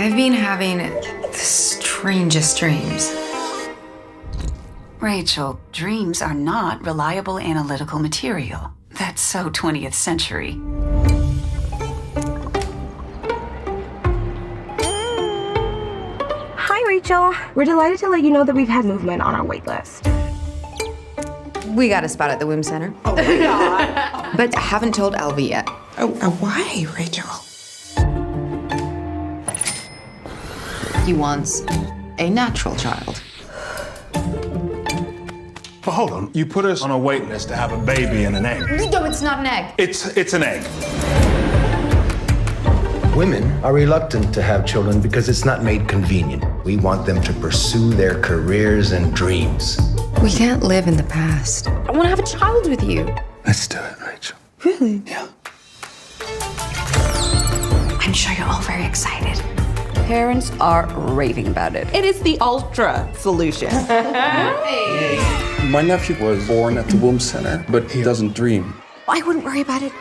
I've been having the strangest dreams. Rachel, dreams are not reliable analytical material. That's so 20th century. Hi, Rachel. We're delighted to let you know that we've had movement on our wait list. We got a spot at the Womb Center. Oh, yeah. But I haven't told Elvie yet. Why, Rachel? He wants a natural child. But hold on, you put us on a wait list to have a baby and an egg. No, it's not an egg. It's an egg. Women are reluctant to have children because it's not made convenient. We want them to pursue their careers and dreams. We can't live in the past. I want to have a child with you. Let's do it, Rachel. Really? Yeah. I'm sure you're all very excited. Parents are raving about it. It is the ultra solution. My nephew was born at the Womb Center, but he doesn't dream. I wouldn't worry about it.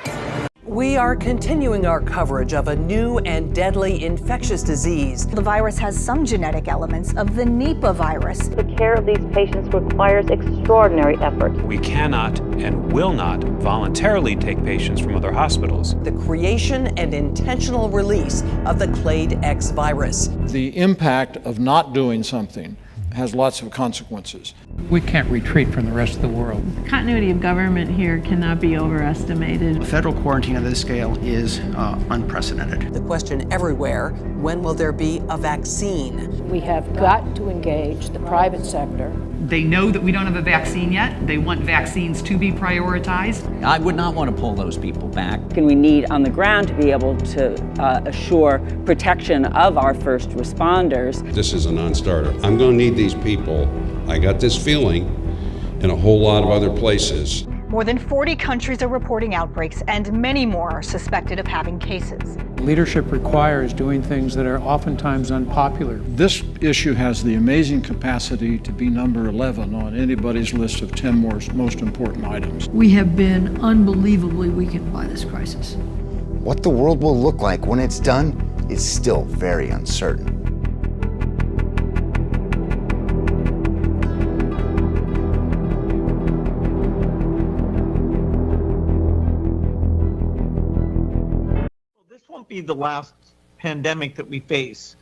We are continuing our coverage of a new and deadly infectious disease. The virus has some genetic elements of the Nipah virus. The care of these patients requires extraordinary effort. We cannot and will not voluntarily take patients from other hospitals. The creation and intentional release of the Clade X virus. The impact of not doing something has lots of consequences. We can't retreat from the rest of the world. The continuity of government here cannot be overestimated. The federal quarantine of this scale is unprecedented. The question everywhere, when will there be a vaccine? We have got to engage the private sector. They know that we don't have a vaccine yet. They want vaccines to be prioritized. I would not want to pull those people back. And we need on the ground to be able to assure protection of our first responders. This is a non-starter. I'm going to need these people. I got this feeling in a whole lot of other places. More than 40 countries are reporting outbreaks, and many more are suspected of having cases. Leadership requires doing things that are oftentimes unpopular. This issue has the amazing capacity to be number 11 on anybody's list of 10 most important items. We have been unbelievably weakened by this crisis. What the world will look like when it's done is still very uncertain. Be the last pandemic that we face.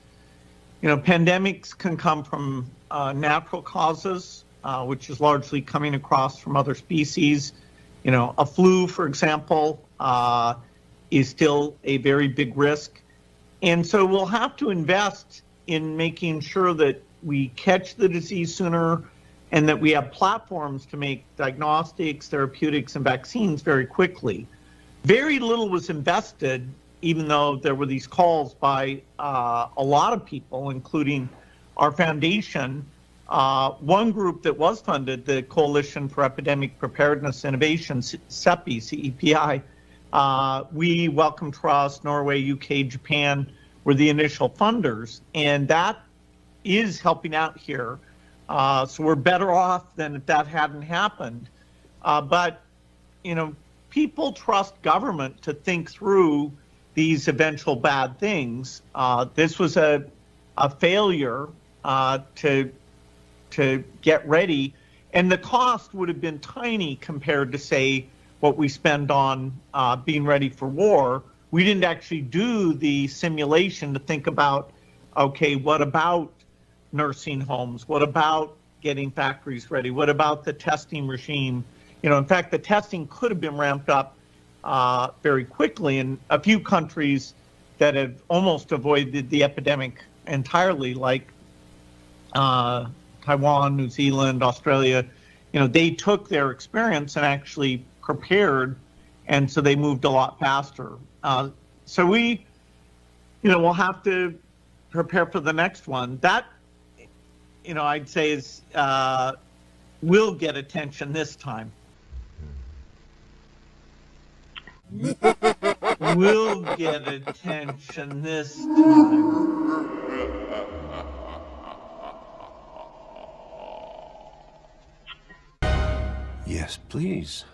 You know, pandemics can come from natural causes, which is largely coming across from other species. You know, a flu, for example, is still a very big risk. And so we'll have to invest in making sure that we catch the disease sooner and that we have platforms to make diagnostics, therapeutics, and vaccines very quickly. Very little was invested, even though there were these calls by a lot of people, including our foundation. One group that was funded, the Coalition for Epidemic Preparedness Innovation, CEPI, we, Wellcome Trust, Norway, UK, Japan were the initial funders, and that is helping out here. So we're better off than if that hadn't happened. But, you know, people trust government to think through these eventual bad things. This was a failure to get ready, and the cost would have been tiny compared to, say, what we spend on being ready for war. We didn't actually do the simulation to think about, okay, what about nursing homes? What about getting factories ready? What about the testing regime? You know, in fact, the testing could have been ramped up very quickly, and a few countries that have almost avoided the epidemic entirely, like Taiwan, New Zealand, Australia, you know, they took their experience and actually prepared, and so they moved a lot faster. So we, you know, we'll have to prepare for the next one. That, you know, I'd say is will get attention this time. Will get attention this time. Yes, please.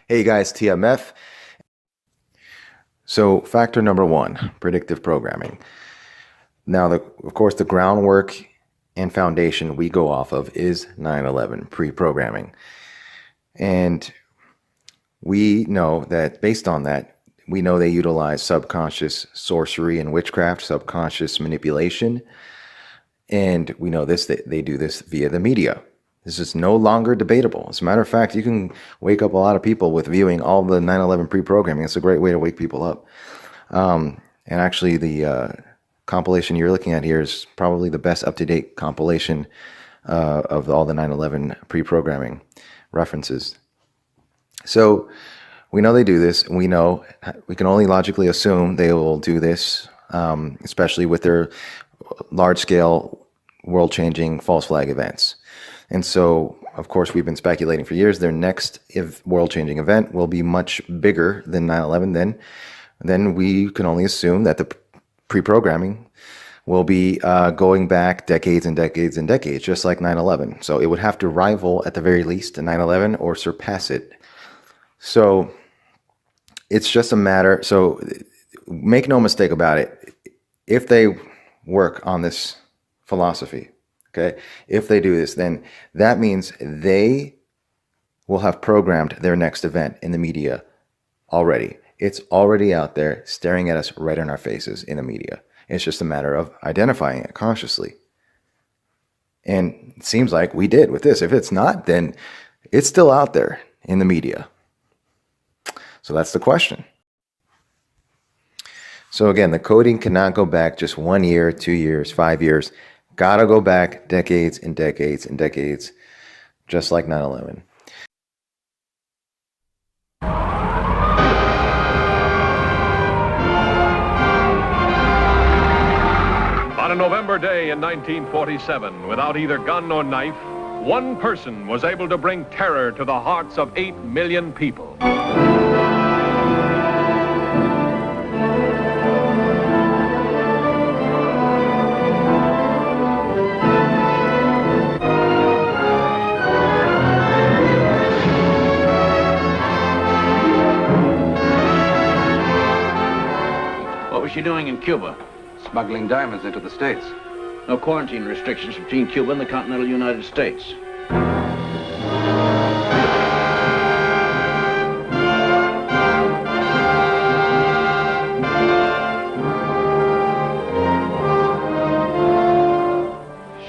Hey guys, TMF. So factor number 1, predictive programming. Now, of course, the groundwork and foundation we go off of is 9/11 pre-programming. And we know that based on that, we know they utilize subconscious sorcery and witchcraft, subconscious manipulation. And we know this, that they do this via the media. This is no longer debatable. As a matter of fact, you can wake up a lot of people with viewing all the 9/11 pre-programming. It's a great way to wake people up. And actually, the compilation you're looking at here is probably the best up-to-date compilation of all the 9/11 pre-programming references. So we know they do this. And we can only logically assume they will do this, especially with their large-scale, world-changing false flag events. And so, of course, we've been speculating for years their next world-changing event will be much bigger than 9/11. Then we can only assume that the pre-programming will be going back decades and decades and decades, just like 9/11. So it would have to rival, at the very least, 9/11 or surpass it. So it's just a matter. So make no mistake about it. If they work on this philosophy, okay, if they do this, then that means they will have programmed their next event in the media already. It's already out there staring at us right in our faces in the media. It's just a matter of identifying it consciously. And it seems like we did with this. If it's not, then it's still out there in the media. So that's the question. So again, the coding cannot go back just 1 year, 2 years, 5 years. Gotta go back decades and decades and decades, just like 9/11. On a November day in 1947, without either gun or knife, one person was able to bring terror to the hearts of 8 million people. What was she doing in Cuba? Smuggling diamonds into the States. No quarantine restrictions between Cuba and the continental United States.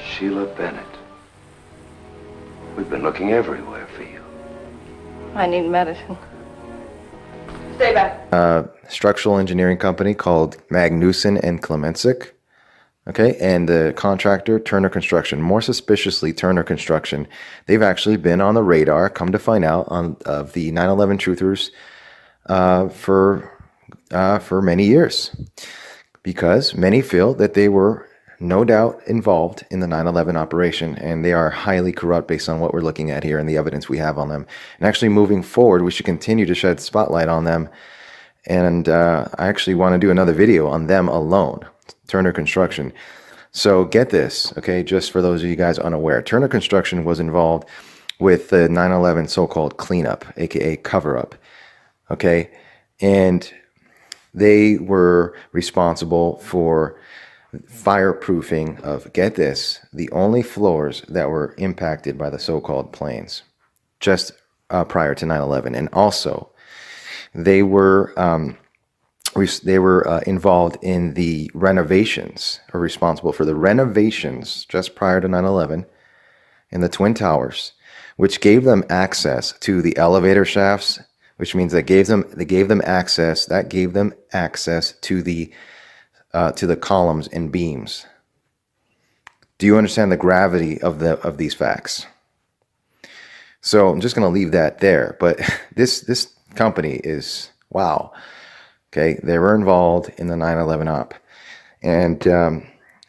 Sheila Bennett. We've been looking everywhere for you. I need medicine. Stay back. Structural engineering company called Magnuson and Klemensick. Okay, and the contractor, Turner Construction. More suspiciously, Turner Construction. They've actually been on the radar, come to find out, of the 9/11 truthers for many years. Because many feel that they were no doubt involved in the 9/11 operation, and they are highly corrupt based on what we're looking at here and the evidence we have on them. And actually moving forward, we should continue to shed spotlight on them. And I actually want to do another video on them alone, Turner Construction. So get this, okay, just for those of you guys unaware, Turner Construction was involved with the 9/11 so-called cleanup, aka cover-up, okay? And they were responsible for fireproofing of, get this, the only floors that were impacted by the so-called planes just prior to 9/11. And also, they were involved in the renovations, or responsible for the renovations just prior to 9/11 in the Twin Towers, which gave them access to the elevator shafts, which means that gave them access to the columns and beams. Do you understand the gravity of these facts? So I'm just going to leave that there. But this company is, wow. Okay, they were involved in the 9/11 op. And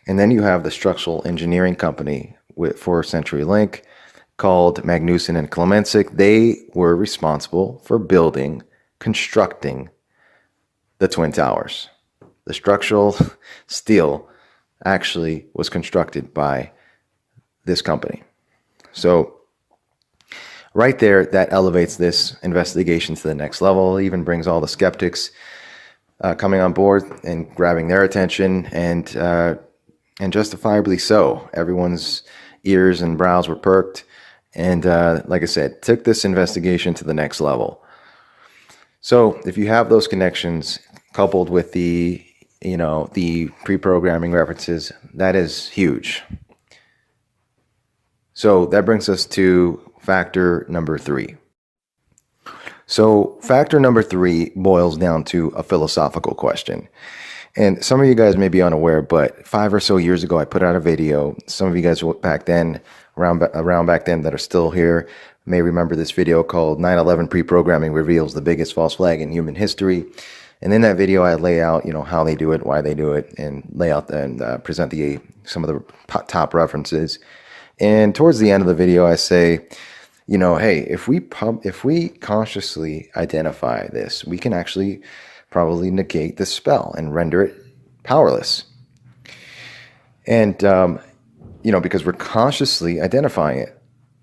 then you have the structural engineering company for CenturyLink called Magnuson and Klemensick. They were responsible for constructing the Twin Towers. The structural steel actually was constructed by this company. So right there, that elevates this investigation to the next level. It even brings all the skeptics coming on board and grabbing their attention, and justifiably so. Everyone's ears and brows were perked, and like I said, took this investigation to the next level. So if you have those connections coupled with the pre-programming references, that is huge. So that brings us to factor number 3. So factor number 3 boils down to a philosophical question. And some of you guys may be unaware, but 5 or so years ago, I put out a video. Some of you guys back then, around back then that are still here, may remember this video called 9/11 Pre-Programming Reveals the Biggest False Flag in Human History. And in that video, I lay out, how they do it, why they do it, and lay out and present some of the top references. And towards the end of the video, I say, hey, if we consciously identify this, we can actually probably negate the spell and render it powerless. And, because we're consciously identifying it.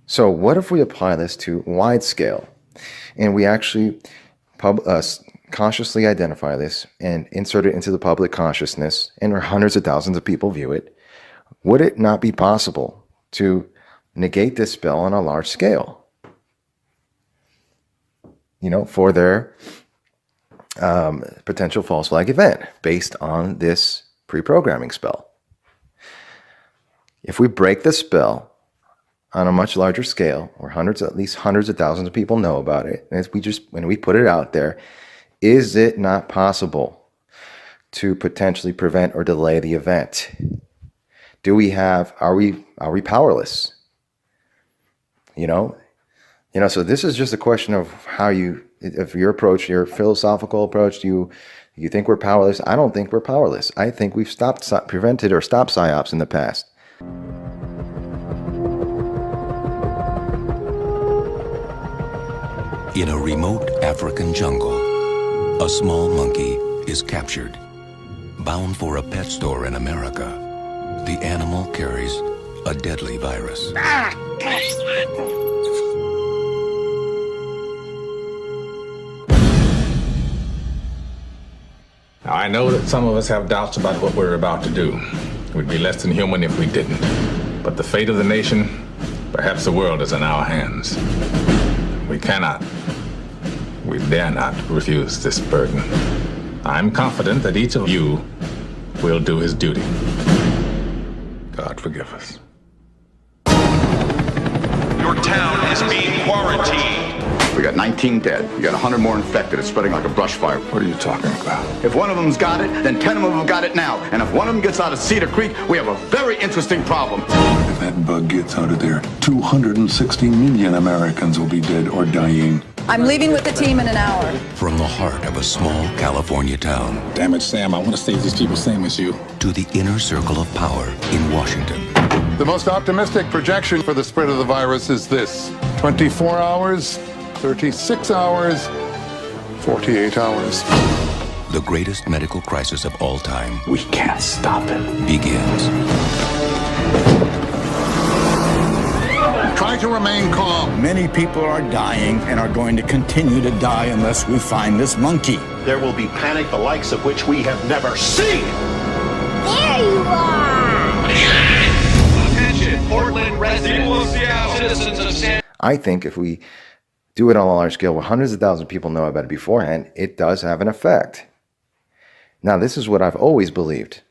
So what if we apply this to wide scale and we actually consciously identify this and insert it into the public consciousness, and hundreds of thousands of people view it? Would it not be possible to negate this spell on a large scale, for their potential false flag event based on this pre-programming spell? If we break the spell on a much larger scale, where at least hundreds of thousands of people know about it, and when we put it out there, is it not possible to potentially prevent or delay the event? Are we powerless? So this is just a question of if your approach, your philosophical approach, do you think we're powerless? I don't think we're powerless. I think we've prevented or stopped PSYOPs in the past. In a remote African jungle, a small monkey is captured. Bound for a pet store in America, the animal carries a deadly virus. Now, I know that some of us have doubts about what we're about to do. We'd be less than human if we didn't. But the fate of the nation, perhaps the world, is in our hands. We dare not refuse this burden. I'm confident that each of you will do his duty. God forgive us. Your town is being quarantined. We got 19 dead. We got 100 more infected. It's spreading like a brush fire. What are you talking about? If one of them's got it, then 10 of them have got it now. And if one of them gets out of Cedar Creek, we have a very interesting problem. If that bug gets out of there, 260 million Americans will be dead or dying. I'm leaving with the team in an hour. From the heart of a small California town. Damn it, Sam, I want to save these people same as you. To the inner circle of power in Washington. The most optimistic projection for the spread of the virus is this: 24 hours, 36 hours, 48 hours. The greatest medical crisis of all time. We can't stop it. Begins. Try to remain calm. Many people are dying and are going to continue to die unless we find this monkey. There will be panic the likes of which we have never seen. There you are! Attention, Portland residents, citizens of San. I think if we do it on a large scale where hundreds of thousands of people know about it beforehand, it does have an effect. Now, this is what I've always believed.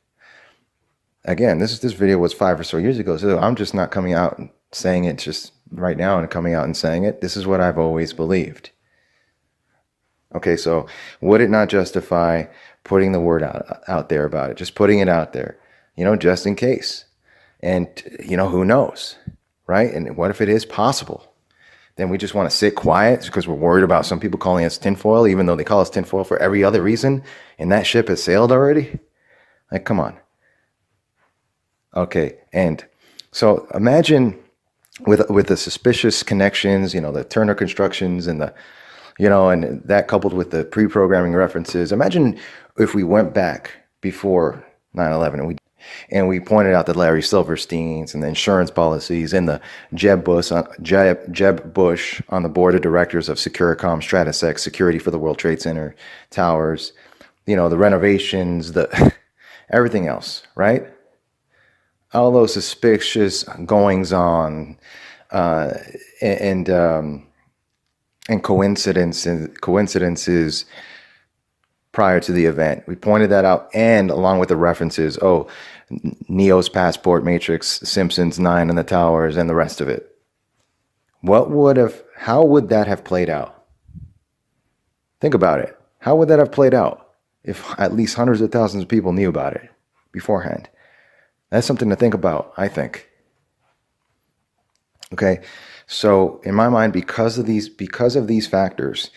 Again, this video was 5 or so years ago, so I'm just not coming out and saying it just right now and coming out and saying it. This is what I've always believed. Okay, so would it not justify putting the word out there about it? Just putting it out there, just in case. And, who knows, right? And what if it is possible? Then we just want to sit quiet because we're worried about some people calling us tinfoil, even though they call us tinfoil for every other reason, and that ship has sailed already? Like, come on. Okay, and so imagine with the suspicious connections, the Turner constructions and and that coupled with the pre-programming references. Imagine if we went back before 9/11 and And we pointed out the Larry Silversteins and the insurance policies and the Jeb Bush on the board of directors of Securicom, Stratasec, security for the World Trade Center towers, the renovations, everything else, right? All those suspicious goings on and coincidences prior to the event. We pointed that out, and along with the references, Neo's passport matrix, Simpsons 9 and the towers, and the rest of it. How would that have played out? Think about it. How would that have played out if at least hundreds of thousands of people knew about it beforehand? That's something to think about, I think. Okay, so in my mind, because of these factors,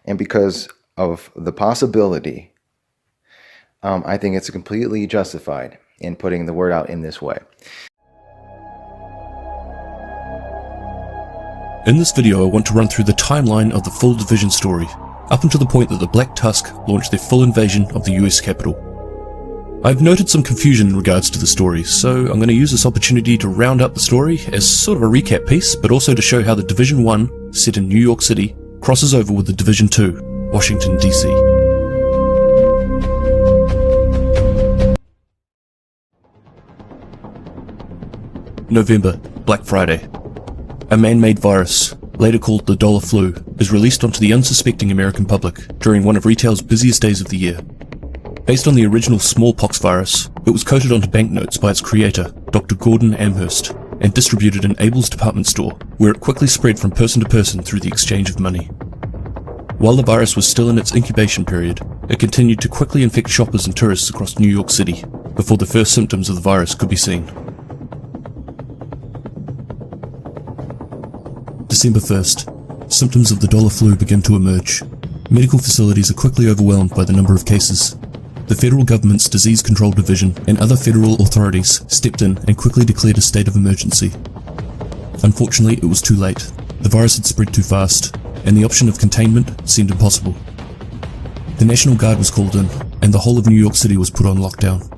and because of the possibility, I think it's completely justified in putting the word out in this way. In this video, I want to run through the timeline of the full Division story, up until the point that the Black Tusk launched their full invasion of the US Capitol. I've noted some confusion in regards to the story, so I'm going to use this opportunity to round up the story as sort of a recap piece, but also to show how the Division 1, set in New York City, crosses over with the Division 2, Washington, D.C. November, Black Friday. A man-made virus, later called the dollar flu, is released onto the unsuspecting American public during one of retail's busiest days of the year. Based on the original smallpox virus, it was coated onto banknotes by its creator, Dr. Gordon Amherst, and distributed in Abel's department store, where it quickly spread from person to person through the exchange of money. While the virus was still in its incubation period, it continued to quickly infect shoppers and tourists across New York City, before the first symptoms of the virus could be seen. December 1st, symptoms of the dollar flu begin to emerge. Medical facilities are quickly overwhelmed by the number of cases. The federal government's Disease Control Division and other federal authorities stepped in and quickly declared a state of emergency. Unfortunately, it was too late. The virus had spread too fast, and the option of containment seemed impossible. The National Guard was called in, and the whole of New York City was put on lockdown.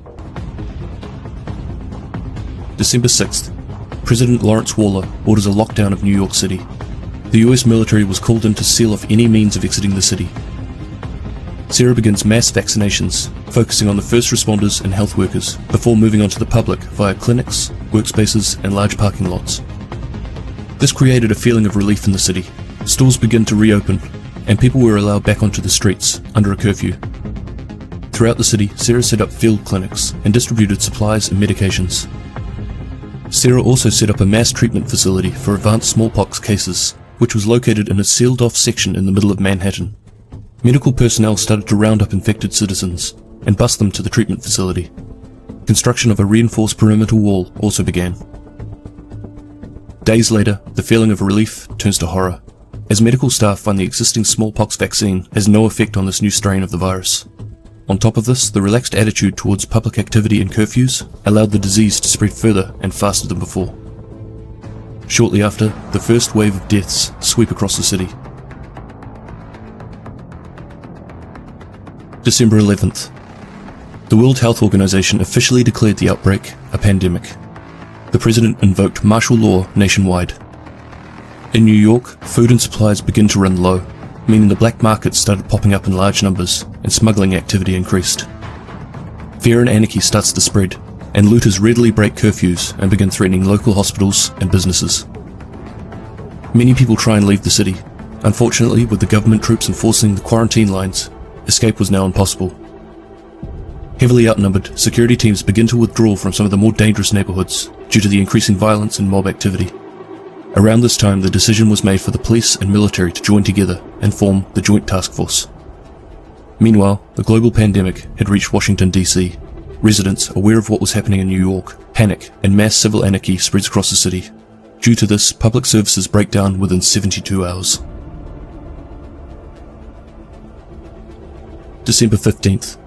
December 6th, President Lawrence Waller orders a lockdown of New York City. The US military was called in to seal off any means of exiting the city. Sarah begins mass vaccinations, focusing on the first responders and health workers, before moving on to the public via clinics, workspaces, and large parking lots. This created a feeling of relief in the city. Stores began to reopen, and people were allowed back onto the streets under a curfew. Throughout the city, Sarah set up field clinics and distributed supplies and medications. Sarah also set up a mass treatment facility for advanced smallpox cases, which was located in a sealed-off section in the middle of Manhattan. Medical personnel started to round up infected citizens and bus them to the treatment facility. Construction of a reinforced perimeter wall also began. Days later, the feeling of relief turns to horror, as medical staff find the existing smallpox vaccine has no effect on this new strain of the virus. On top of this, the relaxed attitude towards public activity and curfews allowed the disease to spread further and faster than before. Shortly after, the first wave of deaths sweep across the city. December 11th. The World Health Organization officially declared the outbreak a pandemic. The president invoked martial law nationwide. In New York, food and supplies begin to run low, meaning the black market started popping up in large numbers and smuggling activity increased. Fear and anarchy starts to spread, and looters readily break curfews and begin threatening local hospitals and businesses. Many people try and leave the city. Unfortunately, with the government troops enforcing the quarantine lines, escape was now impossible. Heavily outnumbered, security teams begin to withdraw from some of the more dangerous neighborhoods due to the increasing violence and mob activity. Around this time, the decision was made for the police and military to join together and form the Joint Task Force. Meanwhile, the global pandemic had reached Washington, D.C. Residents, aware of what was happening in New York, panic and mass civil anarchy spreads across the city. Due to this, public services break down within 72 hours. December 15th.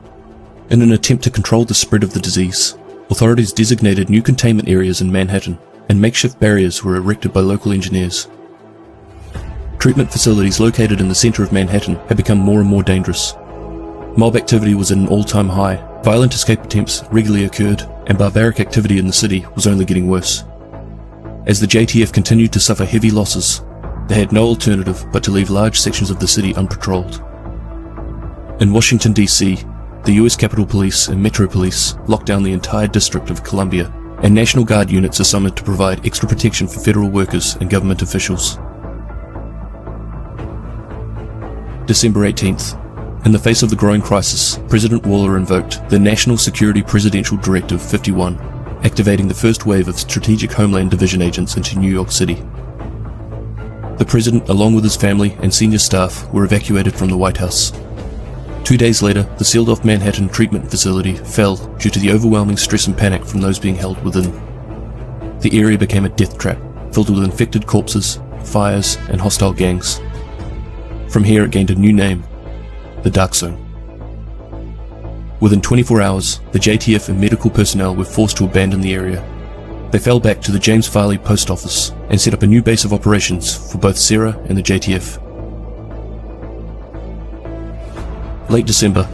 In an attempt to control the spread of the disease, authorities designated new containment areas in Manhattan, and makeshift barriers were erected by local engineers. Treatment facilities located in the center of Manhattan had become more and more dangerous. Mob activity was at an all-time high, violent escape attempts regularly occurred, and barbaric activity in the city was only getting worse. As the JTF continued to suffer heavy losses, they had no alternative but to leave large sections of the city unpatrolled. In Washington, D.C., the US Capitol Police and Metro Police locked down the entire District of Columbia, and National Guard units are summoned to provide extra protection for federal workers and government officials. December 18th. In the face of the growing crisis, President Waller invoked the National Security Presidential Directive 51, activating the first wave of Strategic Homeland Division agents into New York City. The President, along with his family and senior staff, were evacuated from the White House. 2 days later, the sealed-off Manhattan treatment facility fell due to the overwhelming stress and panic from those being held within. The area became a death trap, filled with infected corpses, fires, and hostile gangs. From here it gained a new name, the Dark Zone. Within 24 hours, the JTF and medical personnel were forced to abandon the area. They fell back to the James Farley Post Office and set up a new base of operations for both SERA and the JTF. Late December.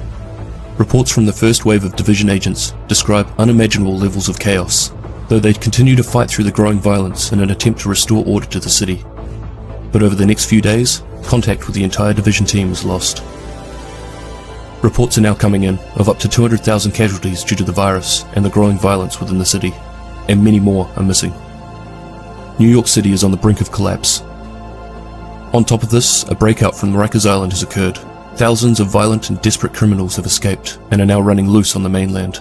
Reports from the first wave of division agents describe unimaginable levels of chaos, though they'd continue to fight through the growing violence in an attempt to restore order to the city. But over the next few days, contact with the entire division team was lost. Reports are now coming in of up to 200,000 casualties due to the virus and the growing violence within the city, and many more are missing. New York City is on the brink of collapse. On top of this, a breakout from Rikers Island has occurred. Thousands of violent and desperate criminals have escaped and are now running loose on the mainland.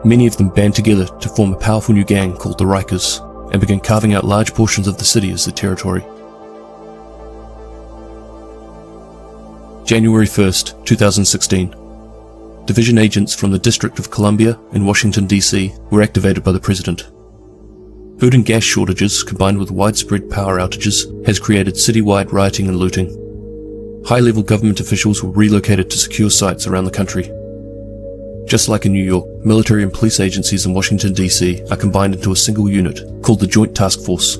Many of them band together to form a powerful new gang called the Rikers and begin carving out large portions of the city as their territory. January 1st, 2016. Division agents from the District of Columbia in Washington, D.C. were activated by the President. Food and gas shortages combined with widespread power outages has created citywide rioting and looting. High-level government officials were relocated to secure sites around the country. Just like in New York, military and police agencies in Washington, D.C. are combined into a single unit called the Joint Task Force.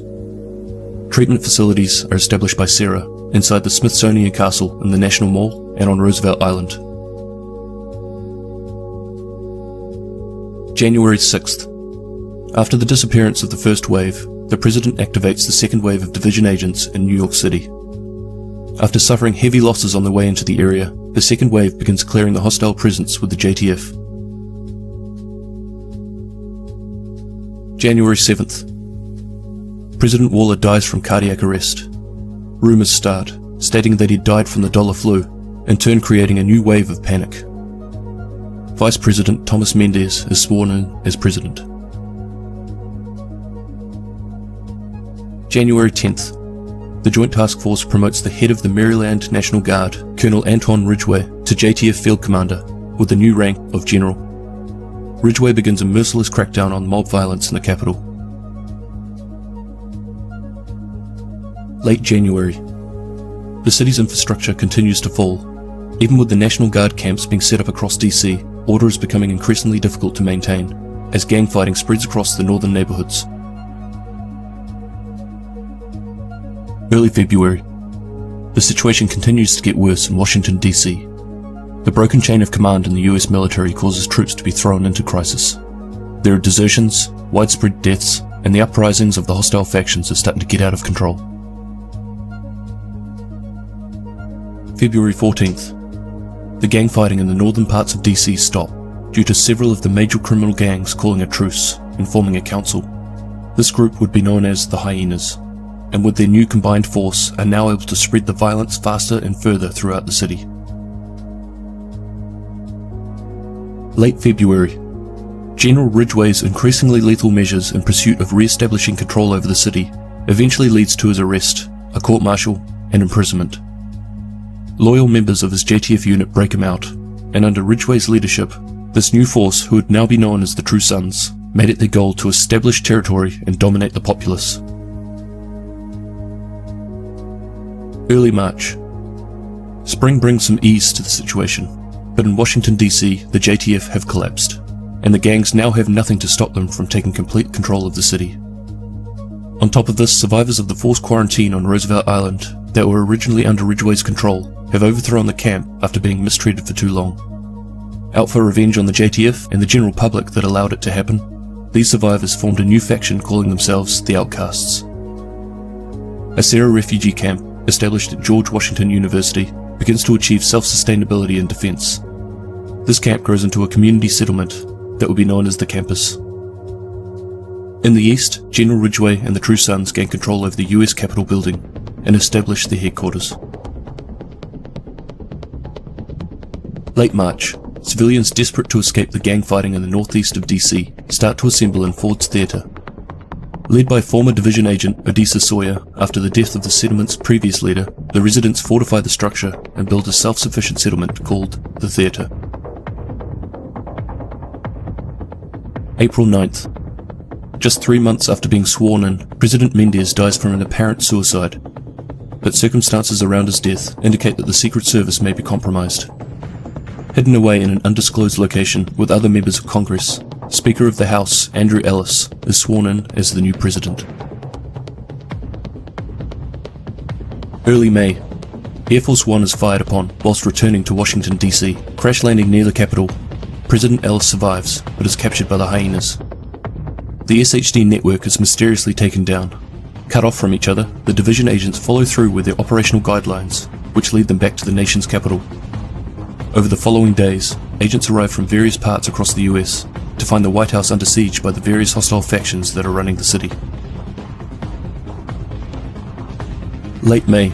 Treatment facilities are established by SERA inside the Smithsonian Castle in the National Mall and on Roosevelt Island. January 6th. After the disappearance of the first wave, the President activates the second wave of division agents in New York City. After suffering heavy losses on their way into the area, the second wave begins clearing the hostile presence with the JTF. January 7th. President Waller dies from cardiac arrest. Rumours start, stating that he died from the dollar flu, in turn creating a new wave of panic. Vice President Thomas Mendez is sworn in as President. January 10th. The Joint Task Force promotes the head of the Maryland National Guard, Colonel Antoine Ridgway, to JTF Field Commander, with the new rank of General. Ridgway begins a merciless crackdown on mob violence in the capital. Late January. The city's infrastructure continues to fall. Even with the National Guard camps being set up across DC, order is becoming increasingly difficult to maintain, as gang fighting spreads across the northern neighborhoods. Early February. The situation continues to get worse in Washington, D.C. The broken chain of command in the US military causes troops to be thrown into crisis. There are desertions, widespread deaths, and the uprisings of the hostile factions are starting to get out of control. February 14th. The gang fighting in the northern parts of DC stopped due to several of the major criminal gangs calling a truce and forming a council. This group would be known as the Hyenas, and with their new combined force are now able to spread the violence faster and further throughout the city. Late February. General Ridgway's increasingly lethal measures in pursuit of re-establishing control over the city eventually leads to his arrest, a court-martial, and imprisonment. Loyal members of his JTF unit break him out, and under Ridgway's leadership, this new force, who would now be known as the True Sons, made it their goal to establish territory and dominate the populace. Early March. Spring brings some ease to the situation, but in Washington, D.C., the JTF have collapsed, and the gangs now have nothing to stop them from taking complete control of the city. On top of this, survivors of the forced quarantine on Roosevelt Island that were originally under Ridgway's control have overthrown the camp after being mistreated for too long. Out for revenge on the JTF and the general public that allowed it to happen, these survivors formed a new faction calling themselves the Outcasts. A Sarah refugee camp, established at George Washington University, begins to achieve self-sustainability and defense. This camp grows into a community settlement that will be known as the campus. In the east, General Ridgway and the True Sons gain control over the US Capitol building and establish their headquarters. Late March, civilians desperate to escape the gang fighting in the northeast of DC start to assemble in Ford's Theatre. Led by former division agent Odessa Sawyer after the death of the settlement's previous leader, the residents fortify the structure and build a self-sufficient settlement called the Theatre. April 9th. Just 3 months after being sworn in, President Mendez dies from an apparent suicide, but circumstances around his death indicate that the Secret Service may be compromised. Hidden away in an undisclosed location with other members of Congress, Speaker of the House Andrew Ellis is sworn in as the new president. Early May, Air Force One is fired upon whilst returning to Washington DC. Crash landing near the Capitol, President Ellis survives but is captured by the hyenas. The SHD network is mysteriously taken down. Cut off from each other, the division agents follow through with their operational guidelines, which lead them back to the nation's capital. Over the following days, agents arrive from various parts across the US to find the White House under siege by the various hostile factions that are running the city. Late May,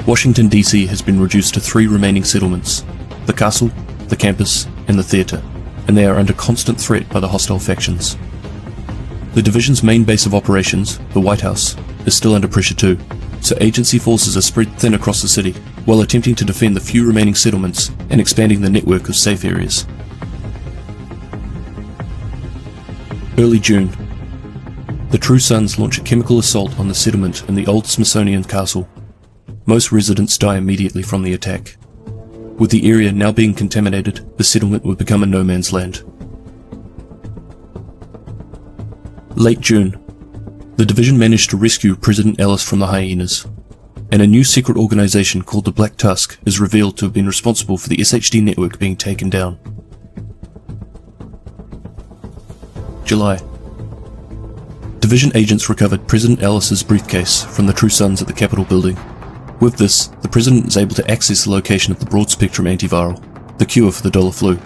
Washington DC has been reduced to 3 remaining settlements: the castle, the campus, and the theatre, and they are under constant threat by the hostile factions. The division's main base of operations, the White House, is still under pressure too, so agency forces are spread thin across the city, while attempting to defend the few remaining settlements and expanding the network of safe areas. Early June. The True Sons launch a chemical assault on the settlement in the old Smithsonian Castle. Most residents die immediately from the attack. With the area now being contaminated, the settlement would become a no man's land. Late June. The division managed to rescue President Ellis from the hyenas, and a new secret organization called the Black Tusk is revealed to have been responsible for the SHD network being taken down. July. Division agents recovered President Ellis's briefcase from the True Sons at the Capitol building. With this, the president is able to access the location of the broad-spectrum antiviral, the cure for the dollar flu.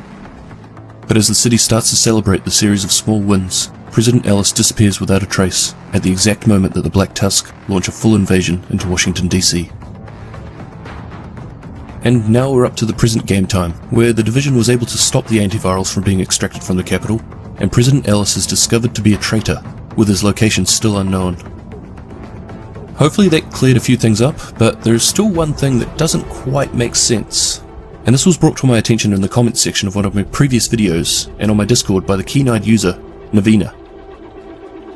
But as the city starts to celebrate the series of small wins, President Ellis disappears without a trace at the exact moment that the Black Tusk launch a full invasion into Washington DC. And now we're up to the present game time, where the division was able to stop the antivirals from being extracted from the Capitol, and President Ellis is discovered to be a traitor, with his location still unknown. Hopefully that cleared a few things up, but there is still one thing that doesn't quite make sense. And this was brought to my attention in the comments section of one of my previous videos, and on my Discord by the keen-eyed user, Navina.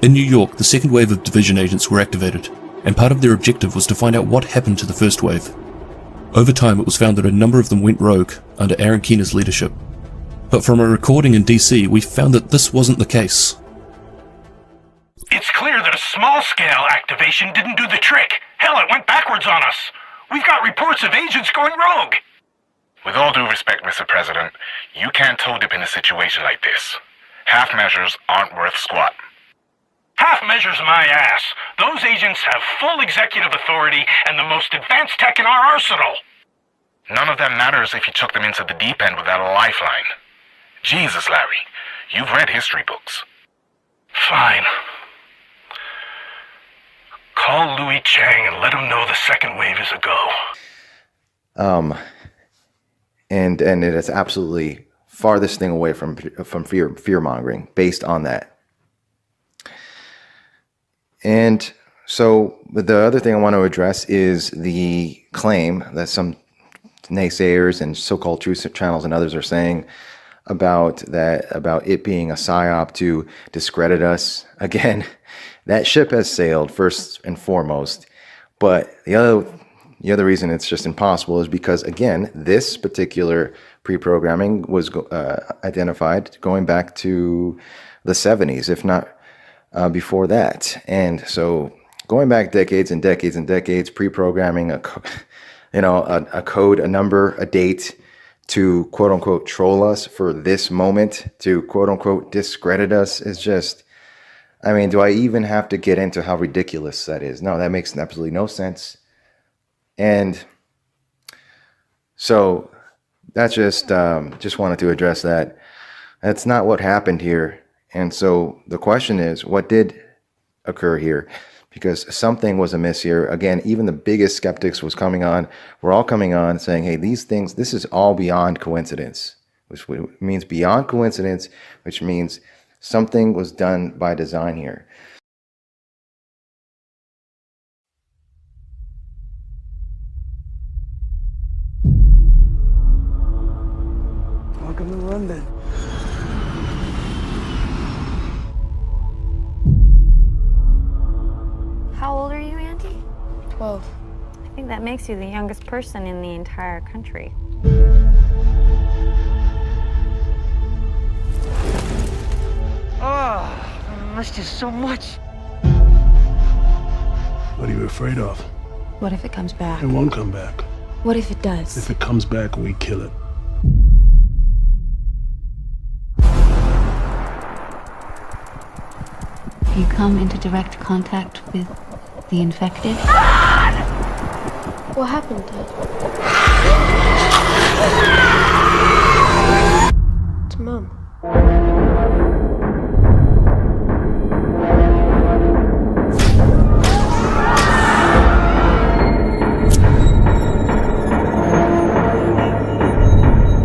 In New York, the second wave of division agents were activated, and part of their objective was to find out what happened to the first wave. Over time, it was found that a number of them went rogue under Aaron Keener's leadership. But from a recording in DC, we found that this wasn't the case. It's clear that a small-scale activation didn't do the trick. Hell, it went backwards on us. We've got reports of agents going rogue. With all due respect, Mr. President, you can't toe-dip in a situation like this. Half measures aren't worth squat. Half measures my ass. Those agents have full executive authority and the most advanced tech in our arsenal. None of that matters if you took them into the deep end without a lifeline. Jesus, Larry, you've read history books. Fine. Call Louis Chang and let him know the second wave is a go. And it is absolutely farthest thing away from fear mongering based on that. And so the other thing I want to address is the claim that some naysayers and so-called truth channels and others are saying about it being a psyop to discredit us. Again, that ship has sailed first and foremost. But the other reason it's just impossible is because, again, this particular pre-programming was identified going back to the 70s, if not before that. And so going back decades and decades and decades, pre-programming a code, a number, a date to quote unquote troll us for this moment, to quote unquote discredit us is just, I mean, do I even have to get into how ridiculous that is? No, that makes absolutely no sense. And so that's just wanted to address that. That's not what happened here. And so the question is, what did occur here? Because something was amiss here. Again, even the biggest skeptics were all coming on saying, hey, these things, this is all beyond coincidence, which means beyond coincidence, which means something was done by design here. Welcome to London. How old are you, Andy? 12. I think that makes you the youngest person in the entire country. Oh, I missed you so much. What are you afraid of? What if it comes back? It won't come back. What if it does? If it comes back, we kill it. If you come into direct contact with the infected. What happened, Dad? It's Mom.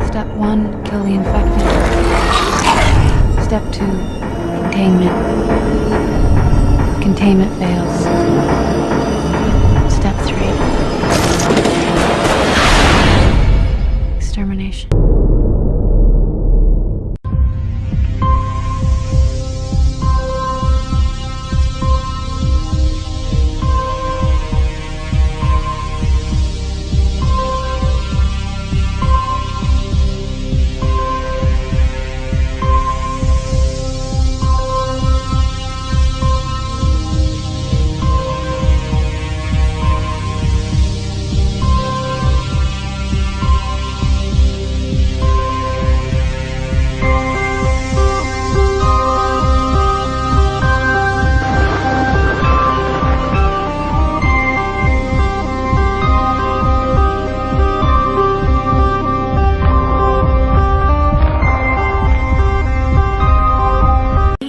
Step 1, kill the infected. Step 2, containment. Containment fails. Step 3, extermination.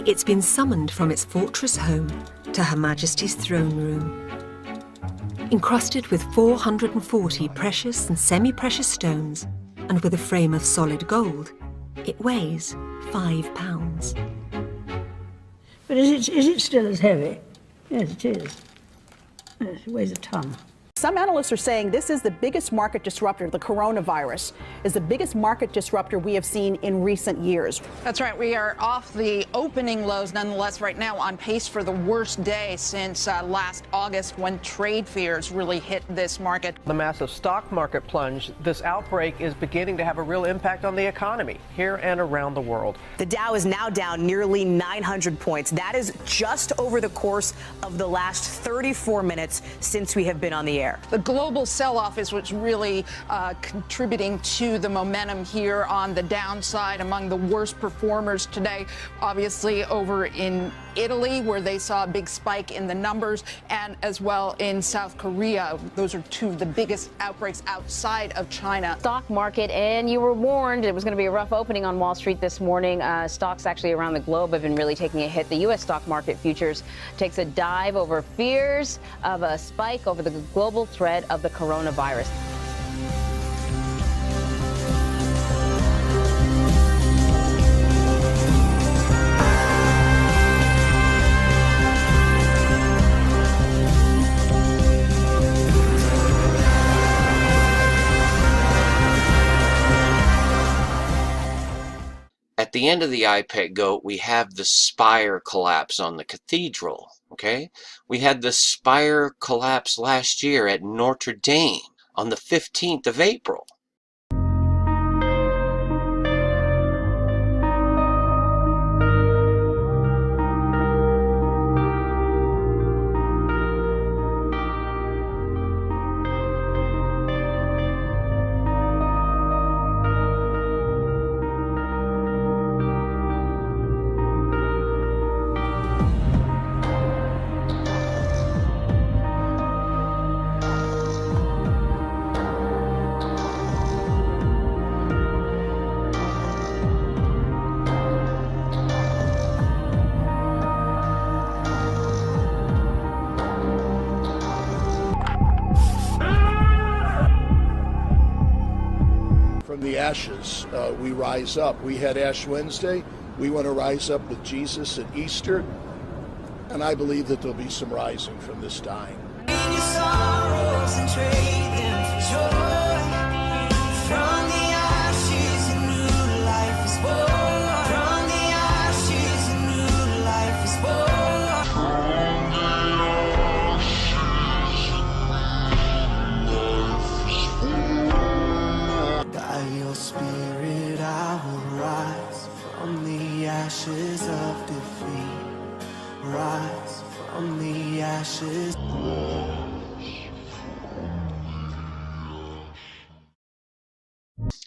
It's been summoned from its fortress home to Her Majesty's throne room. Encrusted with 440 precious and semi-precious stones, and with a frame of solid gold, it weighs 5 pounds. But is it still as heavy? Yes, it is. Yes, it weighs a ton. Some analysts are saying this is the biggest market disruptor. The coronavirus is the biggest market disruptor we have seen in recent years. That's right. We are off the opening lows, nonetheless, right now on pace for the worst day since last August, when trade fears really hit this market. The massive stock market plunge, this outbreak is beginning to have a real impact on the economy here and around the world. The Dow is now down nearly 900 points. That is just over the course of the last 34 minutes since we have been on the air. The global sell-off is what's really contributing to the momentum here on the downside. Among the worst performers today, obviously over in Italy, where they saw a big spike in the numbers, and as well in South Korea. Those are two of the biggest outbreaks outside of China. Stock market, and you were warned it was going to be a rough opening on Wall Street this morning. Stocks actually around the globe have been really taking a hit. The U.S. stock market futures takes a dive over fears of a spike over the global threat of the coronavirus. At the end of the IPEC GOAT, we have the spire collapse on the cathedral, okay? We had the spire collapse last year at Notre Dame on the 15th of April. ashes, we rise up. We had Ash Wednesday. We want to rise up with Jesus at Easter. And I believe that there'll be some rising from this dying. Spirit, I will rise from the ashes of defeat. Rise from the ashes.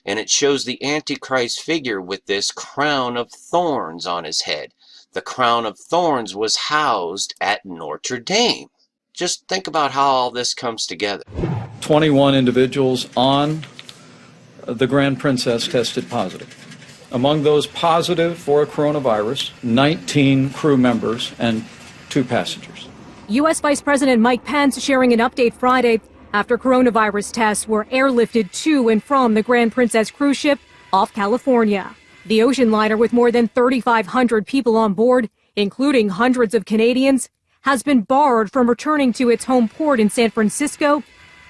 And it shows the Antichrist figure with this crown of thorns on his head. The crown of thorns was housed at Notre Dame. Just think about how all this comes together. 21 individuals on the Grand Princess tested positive. Among those positive for coronavirus, 19 crew members and 2 passengers. U.S. Vice President Mike Pence sharing an update Friday after coronavirus tests were airlifted to and from the Grand Princess cruise ship off California. The ocean liner, with more than 3,500 people on board, including hundreds of Canadians, has been barred from returning to its home port in San Francisco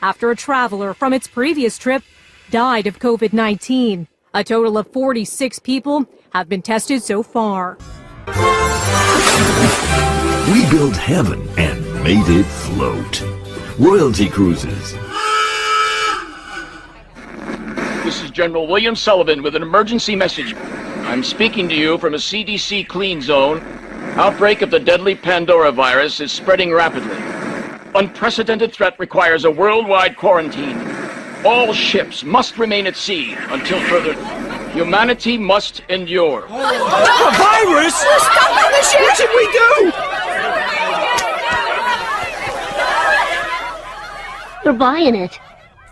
after a traveler from its previous trip died of COVID-19. A total of 46 people have been tested so far. We built heaven and made it float. Royalty Cruises. This is General William Sullivan with an emergency message. I'm speaking to you from a CDC clean zone. Outbreak of the deadly Pandora virus is spreading rapidly. Unprecedented threat requires a worldwide quarantine. All ships must remain at sea until further. Humanity must endure. A virus? We're stuck on the ship! What should we do? They're buying it.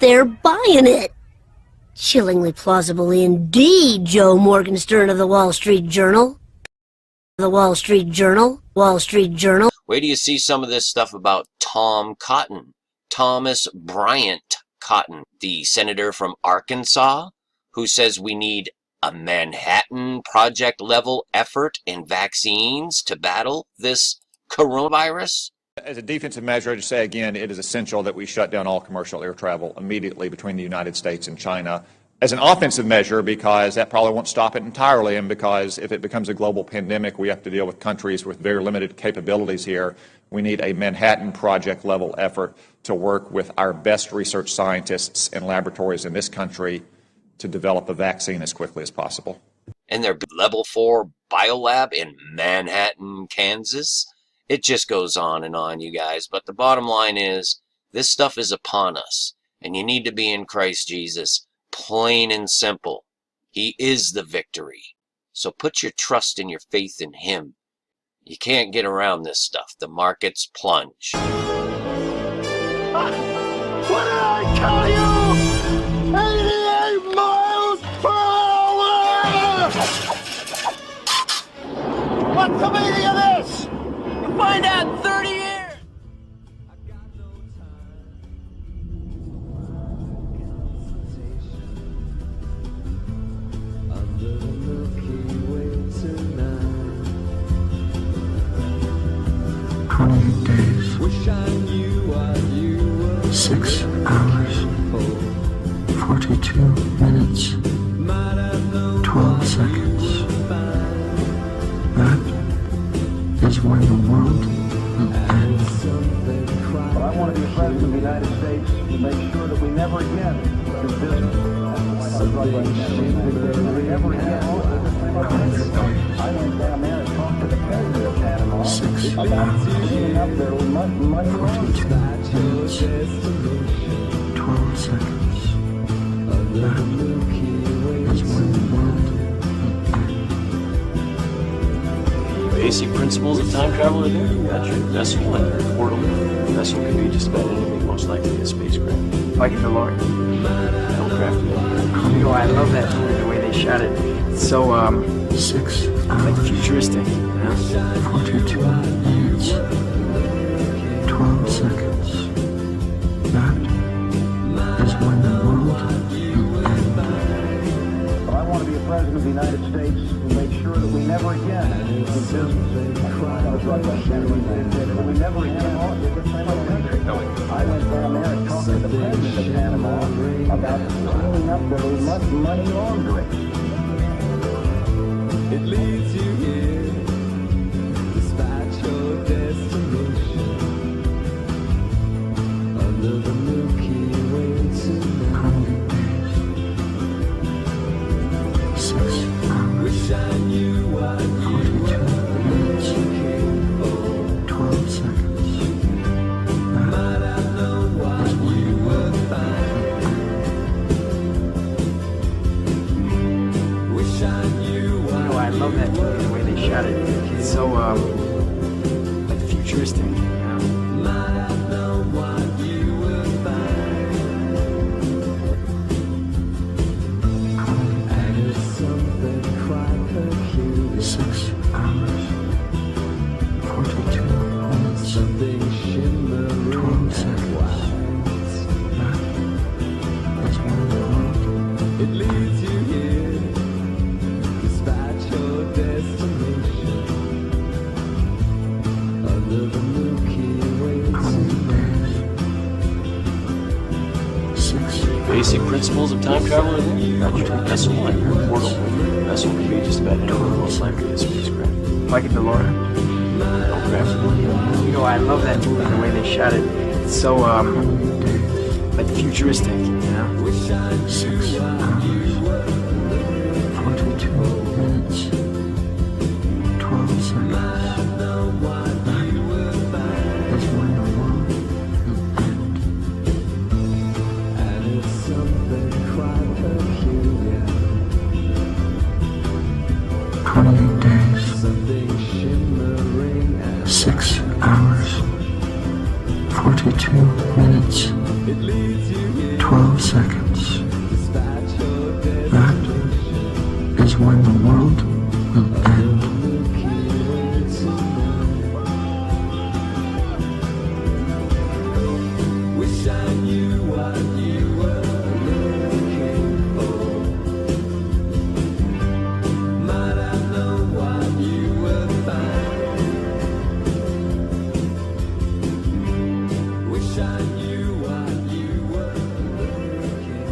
They're buying it. Chillingly plausible indeed, Joe Morgenstern of the Wall Street Journal. The Wall Street Journal. Wall Street Journal. Wait till you see some of this stuff about Tom Cotton. Thomas Bryant Cotton, the senator from Arkansas, who says we need a Manhattan Project level effort in vaccines to battle this coronavirus. As a defensive measure, to say again, it is essential that we shut down all commercial air travel immediately between the United States and China. As an offensive measure, because that probably won't stop it entirely, and because if it becomes a global pandemic, we have to deal with countries with very limited capabilities here. We need a Manhattan Project level effort to work with our best research scientists and laboratories in this country to develop a vaccine as quickly as possible. And their level 4 biolab in Manhattan, Kansas. It just goes on, you guys. But the bottom line is, this stuff is upon us. And you need to be in Christ Jesus. Plain and simple. He is the victory. So put your trust and your faith in Him. You can't get around this stuff. The markets plunge. What did I tell you? 88 miles per hour! What's the meaning of this? You'll find out in 30 years! Days, 6 hours, 42 minutes, 12 seconds. That is when the world will end. But I want to be president of the United States to make sure that we never again do business. Never again. I went down there and talked to the president of Panama. 6 hours, 42 minutes, 12 seconds. That is when the world will end. Basic principles of time travel are there. You got your vessel and your portal. The vessel can be just about anything, most likely a spacecraft. Like a DeLorean. You know, I love that movie, the way they shot it. It's so, 6 hours, like futuristic, you know? 42 minutes, 12 seconds. That is when the world will end. we never again I went down there and talked to the president of Panama about cleaning up the money laundering. It leads you here, despite your destination, under the Milky Way tonight. 6 hours. Wish I knew what you were looking for. 12 seconds. Might have known what you were finding. Wish I knew what. I love that movie, the way they shot it. It's so like futuristic. You know? Might have known what you were finding. And it's something quite peculiar. 6 hours. 42 minutes. Something shimmering 12 seconds. That's one world. It leads you here, despite your destination, under the Milky Way. 6 Basic principles of time travel are there. Vessel enter a portal. Vessel can be just about anything, most likely a spacecraft. Like it, Delora. No gravity. I love that movie, the way they shot it. It's so like futuristic. You know? 6 hours. 42 minutes. 12 seconds. That's when the world will end. And it's something quite peculiar. 28 days. Something shimmering and 6 hours. 42 minutes. it leads you here, 12 seconds. despite your That destination, is when the world will end. Milky Way tonight. Wish I knew what you were looking for. Might have known what you were finding. Wish I knew what you were looking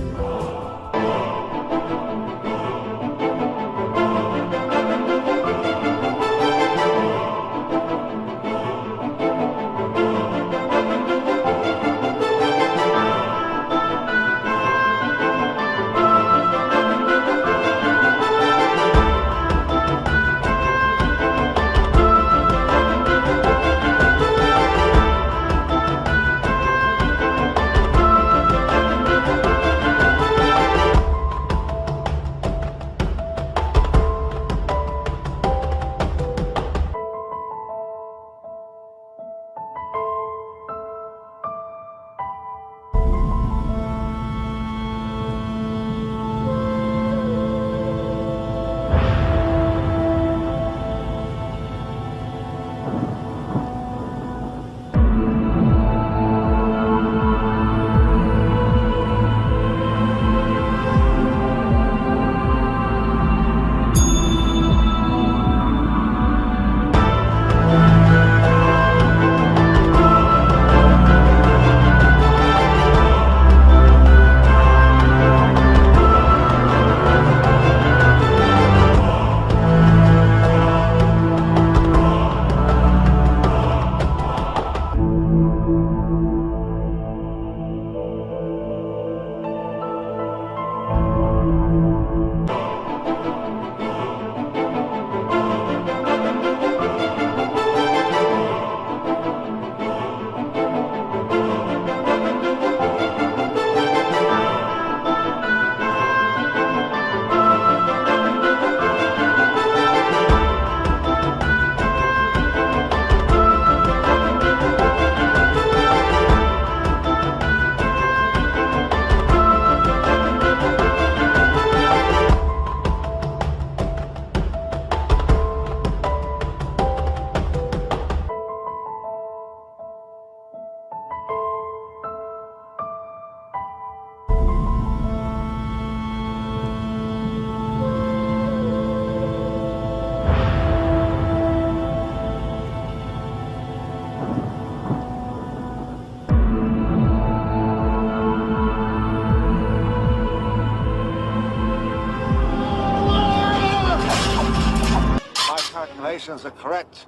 calculations are correct,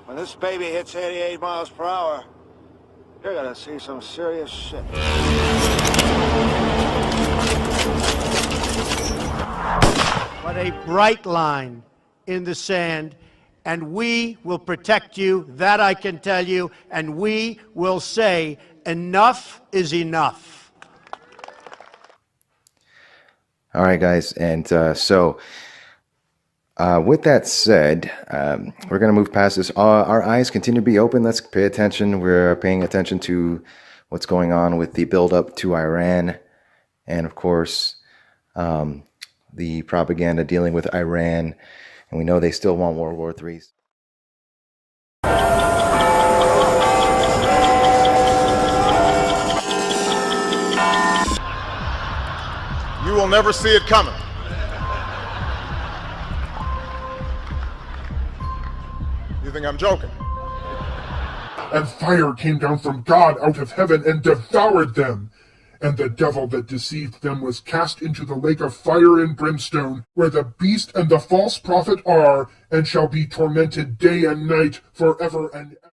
when this baby hits 88 miles per hour, you're gonna see some serious shit. But a bright line in the sand, and we will protect you, that I can tell you, and we will say enough is enough. All right, guys, and with that said, we're going to move past this. Our eyes continue to be open. Let's pay attention. We're paying attention to what's going on with the buildup to Iran, and of course, the propaganda dealing with Iran. And we know they still want World War III. You will never see it coming. You think I'm joking? And fire came down from God out of heaven and devoured them. And the devil that deceived them was cast into the lake of fire and brimstone, where the beast and the false prophet are, and shall be tormented day and night forever and ever.